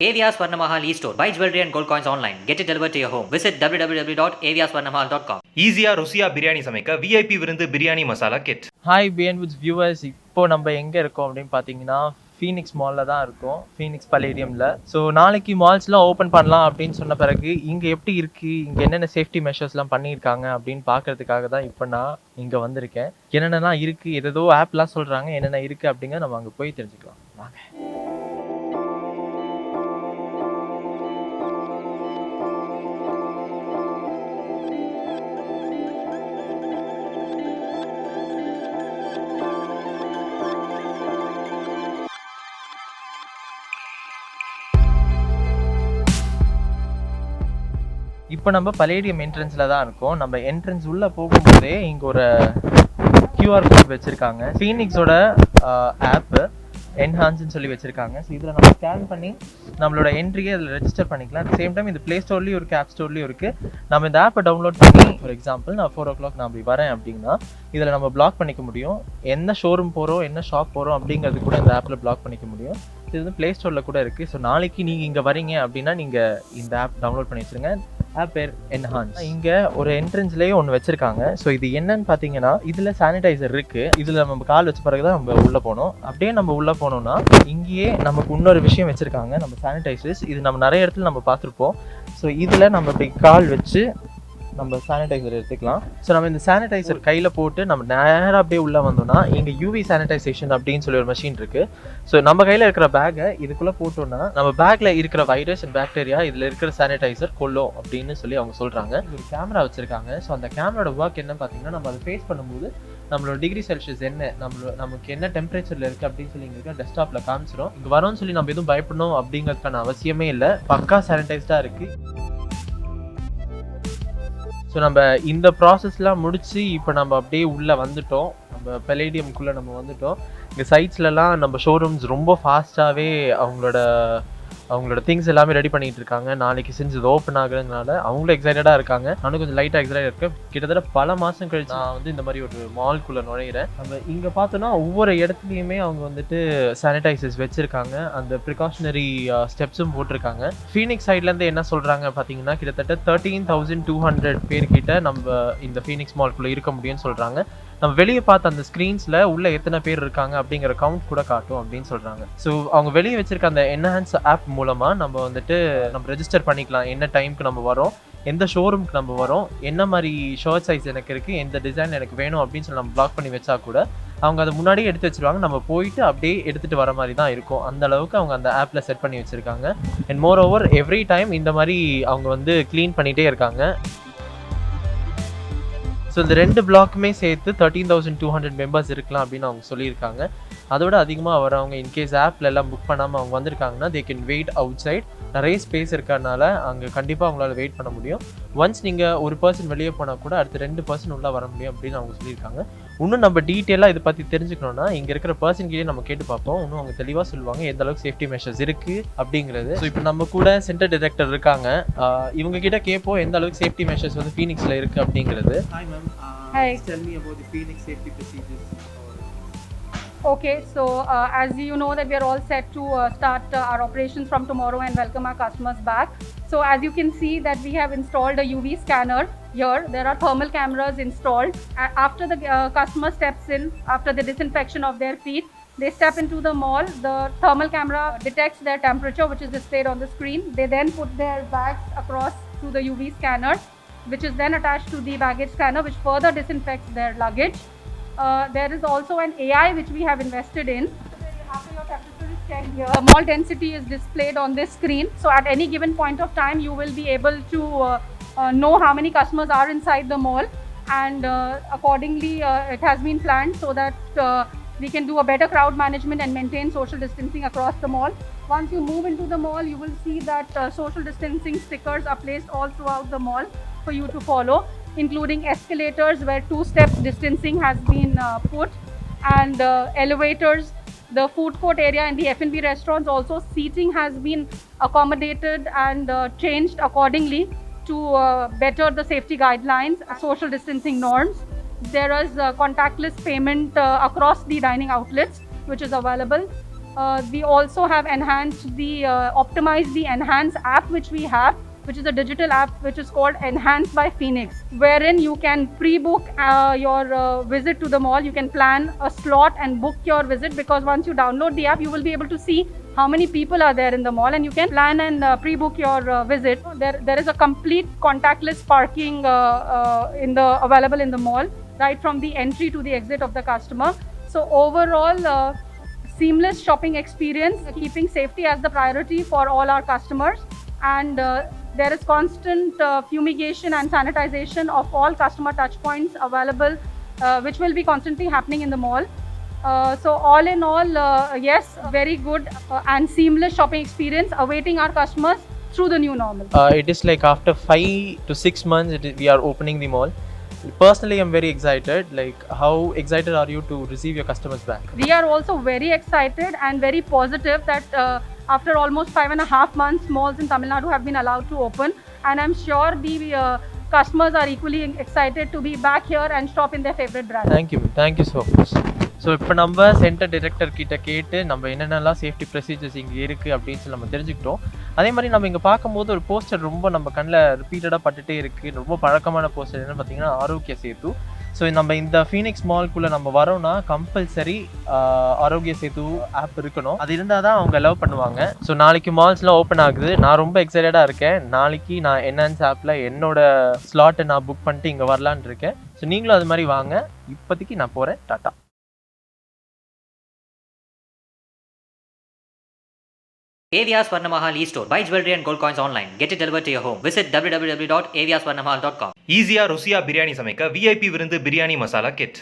AVR Swarnamahal e-store. Buy jewelry and gold coins online. Get it delivered to your home. Visit www.avrswarnamahal.com. ஈஸியா ருசியா பிரியாணி சமைக்க VIP விருந்து biryani masala kit. Hi பிஎன்விட்ஸ் viewers, இப்போ நம்ம எங்கே இருக்கோம் அப்படின்னு பார்த்தீங்கன்னா ஃபீனிக்ஸ் மாலில் தான் இருக்கோம், ஃபீனிக்ஸ் பலேடியமில். ஸோ நாளைக்கு மால்ஸ்லாம் ஓப்பன் பண்ணலாம் அப்படின்னு சொன்ன பிறகு இங்கே எப்படி இருக்குது, இங்கே என்னென்ன சேஃப்டி மெஷர்ஸ்லாம் பண்ணியிருக்காங்க அப்படின்னு பார்க்கறதுக்காக தான் இப்போ நான் இங்கே வந்திருக்கேன். என்னென்னலாம் இருக்குது, ஏதோ ஆப்லாம் சொல்கிறாங்க, என்னென்ன இருக்குது அப்படிங்க நம்ம அங்கே போய் தெரிஞ்சுக்கலாம் வாங்க. இப்போ நம்ம பலேடியம் என்ட்ரன்ஸில் தான் இருக்கோம். நம்ம என்ட்ரன்ஸ் உள்ளே போகும்போதே இங்கே ஒரு கியூஆர் கோட் வச்சுருக்காங்க. ஃபீனிக்ஸோட ஆப்பு என்ஹான்ஸ்ன்னு சொல்லி வச்சுருக்காங்க. ஸோ இதில் நம்ம ஸ்கேன் பண்ணி நம்மளோட என்ட்ரியை அதில் ரெஜிஸ்டர் பண்ணிக்கலாம். அட் சேம் டைம் இந்த ப்ளே ஸ்டோர்லேயும் இருக்குது, ஆப் ஸ்டோர்லேயும் இருக்குது. நம்ம இந்த ஆப்பை டவுன்லோட் பண்ணி, ஃபார் எக்ஸாம்பிள் நான் 4 o'clock நான் அப்படி வரேன் அப்படின்னா இதில் நம்ம பிளாக் பண்ணிக்க முடியும். என்ன ஷோரூம் போகிறோம், என்ன ஷாப் போகிறோம் அப்படிங்கிறது கூட இந்த ஆப்பில் பிளாக் பண்ணிக்க முடியும். இது வந்து ப்ளே ஸ்டோரில் கூட இருக்குது. ஸோ நாளைக்கு நீங்கள் இங்கே வரீங்க அப்படின்னா நீங்கள் இந்த ஆப் டவுன்லோட் பண்ணி வச்சுருங்க. ஆப் பேர் என்ஹான்ஸ். இங்கே ஒரு என்ட்ரன்ஸ்லேயே ஒன்று வச்சுருக்காங்க. ஸோ இது என்னன்னு பார்த்தீங்கன்னா இதில் சானிடைசர் இருக்குது. இதில் நம்ம கால் வச்ச பிறகு தான் நம்ம உள்ளே போகணும். அப்படியே நம்ம உள்ளே போனோம்னா இங்கேயே நமக்கு இன்னொரு விஷயம் வச்சுருக்காங்க, நம்ம சானிடைசர்ஸ். இது நம்ம நிறைய இடத்துல நம்ம பார்த்துருப்போம். ஸோ இதில் நம்ம இப்படி கால் வச்சு நம்ம சானிடைசர் எடுத்துக்கலாம். ஸோ நம்ம இந்த சானிடைசர் கையில் போட்டு நம்ம நேராக அப்படியே உள்ளே வந்தோம்னா இங்கே யூவி சானிடைசேஷன் அப்படின்னு சொல்லி ஒரு மெஷின் இருக்குது. ஸோ நம்ம கையில் இருக்கிற பேக்கை இதுக்குள்ளே போட்டோம்னா நம்ம பேக்கில் இருக்கிற வைரஸ் அண்ட் பாக்டீரியா இதில் இருக்கிற சானிடைசர் கொல்லும் அப்படின்னு சொல்லி அவங்க சொல்கிறாங்க. ஒரு கேமரா வச்சுருக்காங்க. ஸோ அந்த கேமராவோட ஒர்க் என்ன பார்த்தீங்கன்னா, நம்ம அதை ஃபேஸ் பண்ணும்போது நம்மளோட டிகிரி செல்சியஸ் என்ன, நமக்கு என்ன டெம்பரேச்சரில் இருக்குது அப்படின்னு சொல்லி இங்கே இருக்க டெஸ்க்டாப்பில் காமிச்சிடும். இங்கே வரோம்னு சொல்லி நம்ம எதுவும் பயப்படணும் அப்படிங்கிறதுக்கான அவசியமே இல்லை. பக்கா சானிடைஸ்டாக இருக்குது. ஸோ நம்ம இந்த ப்ராசஸ்லாம் முடித்து இப்போ நம்ம அப்படியே உள்ளே வந்துட்டோம். நம்ம பலேடியம்குள்ளே நம்ம வந்துட்டோம். இங்கே சைட்ஸ்லலாம் நம்ம ஷோரூம்ஸ் ரொம்ப ஃபாஸ்ட்டாகவே அவங்களோட திங்ஸ் எல்லாமே ரெடி பண்ணிகிட்டு இருக்காங்க. நாளைக்கு செஞ்சு இது ஓப்பன் ஆகுறதுனால அவங்களும் எக்ஸைட்டடாக இருக்காங்க. நானும் கொஞ்சம் லைட்டாக எக்ஸைட்டாக இருக்கேன். கிட்டத்தட்ட பல மாதம் கழிச்சு நான் வந்து இந்த மாதிரி ஒரு மால்குள்ளே நுழையிறேன். நம்ம இங்கே பார்த்தோன்னா ஒவ்வொரு இடத்துலையுமே அவங்க வந்துட்டு சானிடைசர்ஸ் வச்சுருக்காங்க. அந்த ப்ரிகாஷனரி ஸ்டெப்ஸும் போட்டிருக்காங்க. ஃபீனிக்ஸ் சைட்லேருந்து என்ன சொல்கிறாங்க பார்த்தீங்கன்னா, கிட்டத்தட்ட 13,200 பேர்கிட்ட நம்ம இந்த ஃபீனிக்ஸ் மால்குள்ளே இருக்க முடியும்னு சொல்கிறாங்க. நம்ம வெளியே பார்த்த அந்த ஸ்க்ரீன்ஸில் உள்ள எத்தனை பேர் இருக்காங்க அப்படிங்கிற கவுண்ட் கூட காட்டும் அப்படின்னு சொல்கிறாங்க. ஸோ அவங்க வெளியே வச்சிருக்க அந்த என்ஹான்ஸ் ஆப் மூலமாக நம்ம வந்துட்டு நம்ம ரெஜிஸ்டர் பண்ணிக்கலாம். என்ன டைமுக்கு நம்ம வரோம், எந்த ஷோரூமுக்கு நம்ம வரோம், என்ன மாதிரி ஷர்ட் சைஸ் எனக்கு இருக்குது, எந்த டிசைன் எனக்கு வேணும் அப்படின்னு சொல்லி நம்ம பிளாக் பண்ணி வச்சா கூட அவங்க அதை முன்னாடியே எடுத்து வச்சுருவாங்க. நம்ம போயிட்டு அப்படியே எடுத்துகிட்டு வர மாதிரி தான் இருக்கும். அந்த அளவுக்கு அவங்க அந்த ஆப்பில் செட் பண்ணி வச்சுருக்காங்க. And more over every time இந்த மாதிரி அவங்க வந்து க்ளீன் பண்ணிகிட்டே இருக்காங்க. ஸோ இந்த 2 பிளாக்குமே சேர்த்து 13,200 மெம்பர்ஸ் இருக்கலாம் அப்படின்னு அவங்க சொல்லியிருக்காங்க. அதோட அதிகமாக வரவங்க இன்கேஸ் ஆப்பில் எல்லாம் புக் பண்ணாமல் அவங்க வந்திருக்காங்கன்னா they can wait outside. நிறைய ஸ்பேஸ் இருக்கிறதுனால அங்கே கண்டிப்பாக அவங்களால வெயிட் பண்ண முடியும். ஒன்ஸ் நீங்கள் ஒரு பர்சன் வெளியே போனால் கூட அடுத்து 2 பர்சன் உள்ளே வர முடியும் அப்படின்னு அவங்க சொல்லியிருக்காங்க. இன்னும் நம்ம டீட்டெயிலாக இதை பற்றி தெரிஞ்சுக்கணுன்னா இங்கே இருக்கிற பர்சன்கிட்டே நம்ம கேட்டு பார்ப்போம். இன்னும் அவங்க தெளிவாக சொல்லுவாங்க எந்த அளவுக்கு சேஃப்டி மெஷர்ஸ் இருக்குது அப்படிங்கிறது. ஸோ இப்போ நம்ம கூட சென்டர் டைரக்டர் இருக்காங்க. இவங்க கிட்ட கேட்போம் எந்த அளவுக்கு சேஃப்டி மெஷர்ஸ் வந்து ஃபீனிக்ஸில் இருக்குது அப்படிங்கிறது. Hi ma'am, tell me about the Phoenix safety procedures. Okay, so as you know that we are all set to start our operations from tomorrow and welcome our customers back. So as you can see that we have installed a UV scanner here. There are thermal cameras installed. After the customer steps in, after the disinfection of their feet, they step into the mall. The thermal camera detects their temperature, which is displayed on the screen. They then put their bags across to the UV scanner, which is then attached to the baggage scanner, which further disinfects their luggage. There is also an AI which we have invested in. After your temperature is checked here, the mall density is displayed on this screen. So at any given point of time, you will be able to know how many customers are inside the mall, and accordingly it has been planned so that we can do a better crowd management and maintain social distancing across the mall. Once you move into the mall, you will see that social distancing stickers are placed all throughout the mall for you to follow, including escalators where 2 steps distancing has been put, and elevators, the food court area and the F&B restaurants also seating has been accommodated and changed accordingly to better the safety guidelines, social distancing norms. There is contactless payment across the dining outlets which is available. We also have optimized the Enhance app which we have, which is a digital app which is called Enhance by Phoenix, wherein you can pre-book your visit to the mall. You can plan a slot and book your visit, because once you download the app, you will be able to see how many people are there in the mall, and you can plan and pre-book your visit. There is a complete contactless parking available in the mall, right from the entry to the exit of the customer. So overall, seamless shopping experience, keeping safety as the priority for all our customers. And there is constant fumigation and sanitization of all customer touch points available, which will be constantly happening in the mall. So all in all, yes, very good and seamless shopping experience awaiting our customers through the new normal. It is like after 5 to 6 months we are opening the mall. Personally, I'm very excited. Like, how excited are you to receive your customers back? We are also very excited and very positive that after almost 5.5 months, malls in Tamil Nadu have been allowed to open, and I'm sure the customers are equally excited to be back here and shop in their favorite brand. Thank you so much. So இப்போ நம்ம centre director கிட்ட கேட்டு நம்ம என்னென்னலாம் safety procedures இங்கே இருக்குது அப்படின்னு சொல்லி நம்ம தெரிஞ்சுக்கிட்டோம். அதே மாதிரி நம்ம இங்கே பார்க்கும்போது ஒரு போஸ்டர் ரொம்ப நம்ம கண்ணில் ரிப்பீட்டடாக பட்டுட்டே இருக்குது. ரொம்ப பழக்கமான போஸ்டர் என்னென்னு பார்த்தீங்கன்னா ஆரோக்கிய சேது. ஸோ நம்ம இந்த ஃபீனிக்ஸ் மால்குள்ளே நம்ம வரோம்னா கம்பல்சரி ஆரோக்கிய சேது ஆப் இருக்கணும். அது இருந்தால் தான் அவங்க லவ் பண்ணுவாங்க. ஸோ நாளைக்கு மால்ஸ்லாம் ஓப்பன் ஆகுது. நான் ரொம்ப எக்ஸைட்டடாக இருக்கேன். நாளைக்கு நான் என்ஹான்ஸ் ஆப்பில் என்னோட ஸ்லாட்டை நான் புக் பண்ணிட்டு இங்கே வரலான்னு இருக்கேன். ஸோ நீங்களும் அது மாதிரி வாங்க. இப்போதைக்கு நான் போகிறேன். Tata. AVR Swarnamahal e-store. Buy jewelry and gold coins online. Get it delivered to your home. Visit www.aviaswarnamahal.com. ஈஸியா ருசியா பிரியாணி சமைக்க VIP விருந்து பிரியாணி மசாலா கிட்.